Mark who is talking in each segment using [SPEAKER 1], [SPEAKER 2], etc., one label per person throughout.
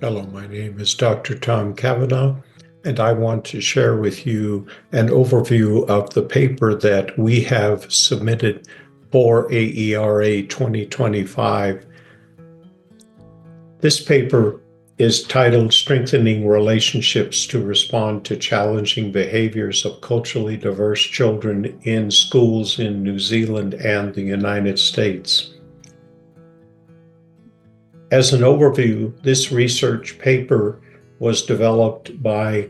[SPEAKER 1] Hello, my name is Dr. Tom Cavanaugh, and I want to share with you an overview of the paper that we have submitted for AERA 2025. This paper is titled Strengthening Relationships to Respond to Challenging Behaviors of Culturally Diverse Children in Schools in New Zealand and the United States. As an overview, this research paper was developed by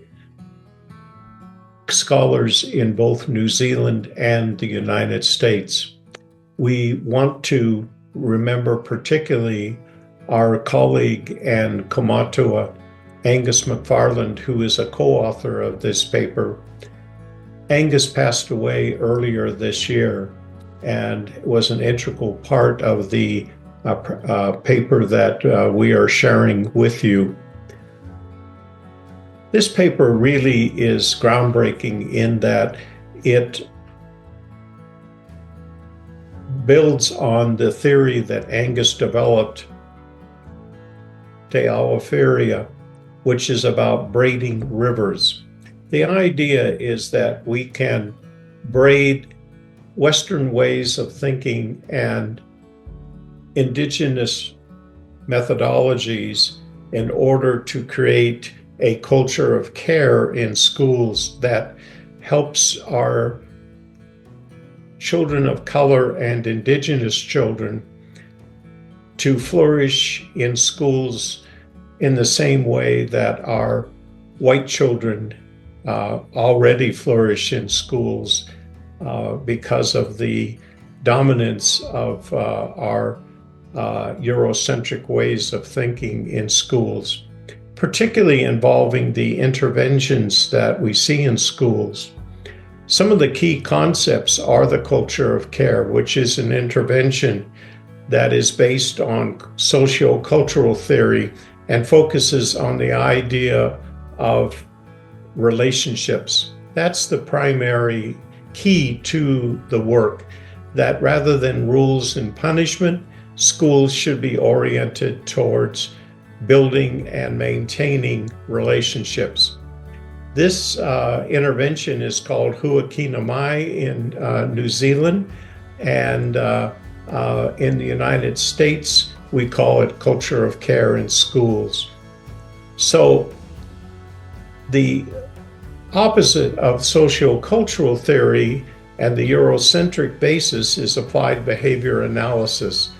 [SPEAKER 1] scholars in both New Zealand and the United States. We want to remember particularly our colleague and Kaumatua, Angus McFarland, who is a co-author of this paper. Angus passed away earlier this year and was an integral part of the paper that we are sharing with you. This paper really is groundbreaking in that it builds on the theory that Angus developed, Te Awawhiria, which is about braiding rivers. The idea is that we can braid Western ways of thinking and indigenous methodologies in order to create a culture of care in schools that helps our children of color and indigenous children to flourish in schools in the same way that our white children already flourish in schools because of the dominance of our Eurocentric ways of thinking in schools, particularly involving the interventions that we see in schools. Some of the key concepts are the culture of care, which is an intervention that is based on socio-cultural theory and focuses on the idea of relationships. That's the primary key to the work, that rather than rules and punishment, schools should be oriented towards building and maintaining relationships. This intervention is called Huakina in New Zealand, and in the United States, we call it culture of care in schools. So the opposite of socio-cultural theory and the Eurocentric basis is applied behavior analysis.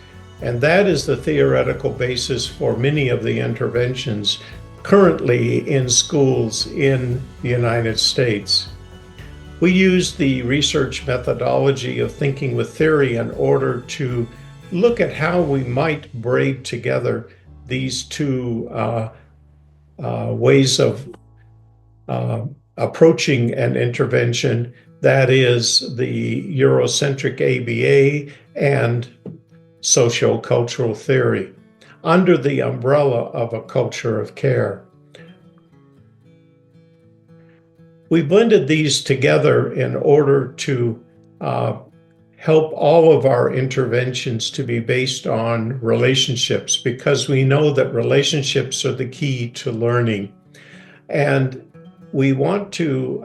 [SPEAKER 1] And that is the theoretical basis for many of the interventions currently in schools in the United States. We use the research methodology of thinking with theory in order to look at how we might braid together these two ways of approaching an intervention, that is the Eurocentric ABA and socio-cultural theory, under the umbrella of a culture of care. We blended these together in order to help all of our interventions to be based on relationships, because we know that relationships are the key to learning. And we want to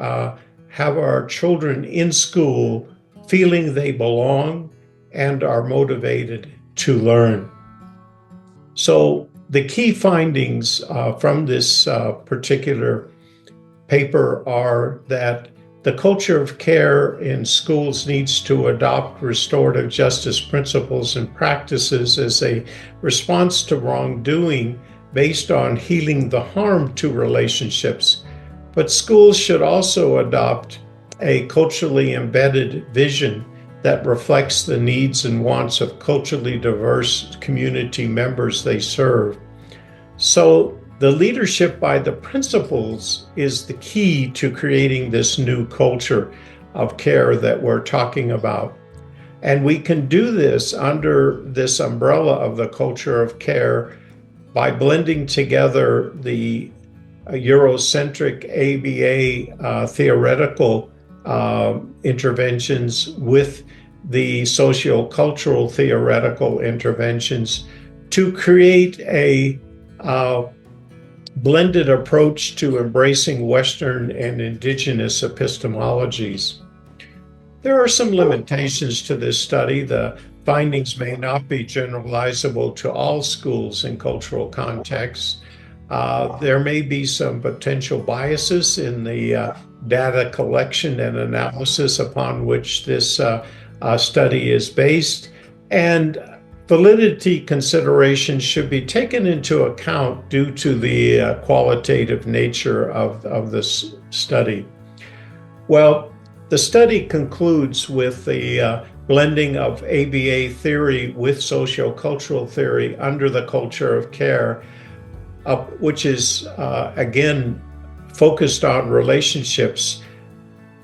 [SPEAKER 1] have our children in school feeling they belong and are motivated to learn. So the key findings from this particular paper are that the culture of care in schools needs to adopt restorative justice principles and practices as a response to wrongdoing based on healing the harm to relationships. But schools should also adopt a culturally embedded vision that reflects the needs and wants of culturally diverse community members they serve. So the leadership by the principals is the key to creating this new culture of care that we're talking about. And we can do this under this umbrella of the culture of care by blending together the Eurocentric ABA theoretical interventions with the socio-cultural theoretical interventions to create a blended approach to embracing Western and indigenous epistemologies. There are some limitations to this study. The findings may not be generalizable to all schools and cultural contexts. There may be some potential biases in the data collection and analysis upon which this study is based, and validity considerations should be taken into account due to the qualitative nature of this study. Well, the study concludes with the blending of ABA theory with socio-cultural theory under the culture of care, which is, again, focused on relationships,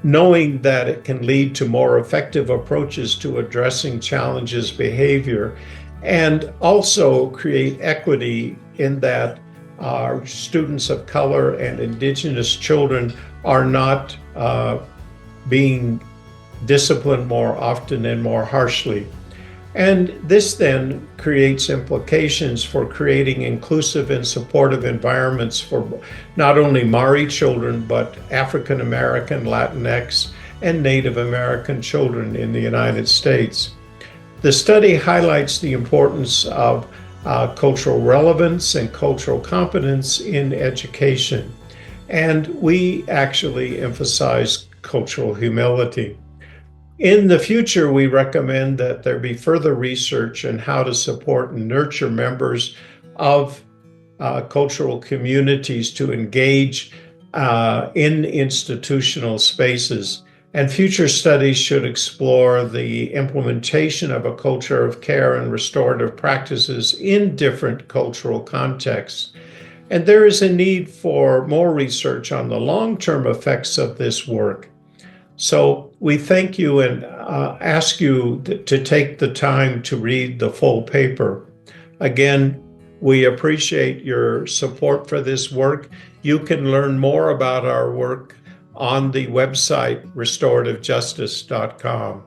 [SPEAKER 1] knowing that it can lead to more effective approaches to addressing challenges behavior, and also create equity in that our students of color and indigenous children are not being disciplined more often and more harshly. And this then creates implications for creating inclusive and supportive environments for not only Maori children, but African American, Latinx, and Native American children in the United States. The study highlights the importance of cultural relevance and cultural competence in education. And we actually emphasize cultural humility. In the future, we recommend that there be further research on how to support and nurture members of cultural communities to engage in institutional spaces. And future studies should explore the implementation of a culture of care and restorative practices in different cultural contexts. And there is a need for more research on the long-term effects of this work. So we thank you and ask you to take the time to read the full paper. Again, we appreciate your support for this work. You can learn more about our work on the website restorative justice.com.